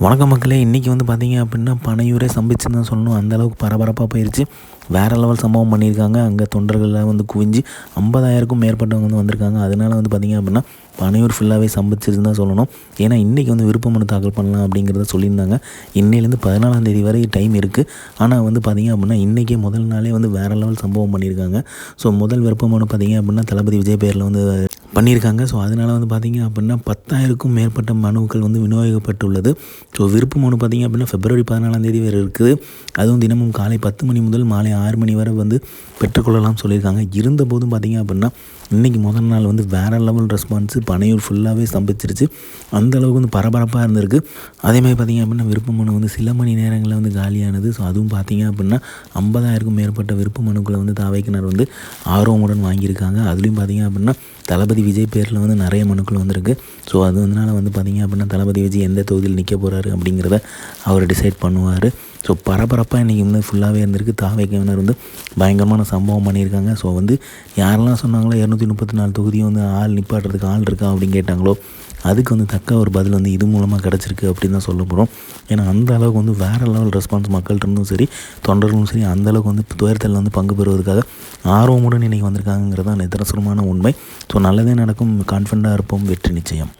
வணக்கம் மக்களே. இன்றைக்கி வந்து பார்த்திங்க அப்படின்னா பனையூரே சம்பிச்சுன்னு தான் சொல்லணும். அந்தளவுக்கு பரபரப்பாக போயிடுச்சு. வேறு லெவல் சம்பவம் பண்ணியிருக்காங்க. அங்கே தொண்டர்கள்லாம் வந்து குவிஞ்சு 50,000க்கும் மேற்பட்டவங்க வந்து வந்திருக்காங்க. அதனால் வந்து பார்த்திங்க அப்படின்னா பனையூர் ஃபுல்லாகவே சம்பிச்சிருச்சுன்னு தான் சொல்லணும். ஏன்னா இன்றைக்கி வந்து விருப்ப மனு தாக்கல் பண்ணலாம் அப்படிங்கிறத சொல்லியிருந்தாங்க. இன்னையிலேருந்து 14ஆம் தேதி வரை டைம் இருக்குது. ஆனால் வந்து பார்த்திங்க அப்படின்னா இன்றைக்கே முதல் நாளே வந்து வேறு லெவல் சம்பவம் பண்ணியிருக்காங்க. ஸோ முதல் விருப்ப மனு பார்த்திங்க அப்படின்னா தளபதி விஜய் பேரில் வந்து பண்ணியிருக்காங்க. ஸோ அதனால் வந்து பார்த்திங்க அப்படின்னா 10,000க்கும் மேற்பட்ட மனுக்கள் வந்து விநியோகிக்கப்பட்டுள்ளது. ஸோ விருப்ப மனு பார்த்திங்க அப்படின்னா February 14ஆம் தேதி வரை இருக்குது. அதுவும் தினமும் காலை 10 மணி முதல் மாலை 6 மணி வரை வந்து பெற்றுக்கொள்ளலாம் சொல்லியிருக்காங்க. இருந்தபோதும் பார்த்திங்க அப்படின்னா இன்றைக்கி முதல் நாள் வந்து வேறு லெவல் ரெஸ்பான்ஸு. பனையூர் ஃபுல்லாகவே ஸ்தம்பிச்சிருச்சு. அந்தளவுக்கு வந்து பரபரப்பாக இருந்திருக்கு. அதேமாதிரி பார்த்திங்க அப்படின்னா விருப்ப மனு வந்து சில மணி நேரங்களில் வந்து காலியானது. ஸோ அதுவும் பார்த்திங்க அப்படின்னா 50,000க்கும் மேற்பட்ட விருப்ப மனுக்களை வந்து தாவைக்கினர் வந்து ஆர்வமுடன் வாங்கியிருக்காங்க. அதுலேயும் பார்த்திங்க அப்படின்னா தளபதி விஜய் பேரில் வந்து நிறைய மனுக்கள் வந்திருக்கு. ஸோ அதனால வந்து பார்த்திங்க அப்படின்னா தளபதி விஜய் எந்த தொகுதியில் நிற்க போகிறாரு அப்படிங்கிறத அவர் டிசைட் பண்ணுவார். ஸோ பரபரப்பாக இன்றைக்கி வந்து ஃபுல்லாகவே இருந்திருக்கு. தாவைக்கினர் வந்து பயங்கரமான சம்பவம் பண்ணியிருக்காங்க. ஸோ வந்து யாரெல்லாம் சொன்னாங்களோ 234 தொகுதியும் வந்து ஆள் நிப்பாட்டுறதுக்கு ஆள் இருக்கா அப்படின்னு கேட்டாங்களோ அதுக்கு வந்து தக்க ஒரு பதில் வந்து இது மூலமாக கிடச்சிருக்கு அப்படின்னு தான் சொல்ல போகிறோம். ஏன்னா அந்த அளவுக்கு வந்து வேறு லெவல் ரெஸ்பான்ஸ் மக்கள்கிட்டருந்தும் சரி தொண்டர்களும் சரி அந்தளவுக்கு வந்து துயரத்தில் வந்து பங்கு பெறுவதற்காக ஆர்வமுடன் இன்றைக்கி வந்திருக்காங்கிறது தான் நிதர்சனமான உண்மை. ஸோ நல்லதே நடக்கும். கான்ஃபிடண்ட்டாக இருப்போம். வெற்றி நிச்சயம்.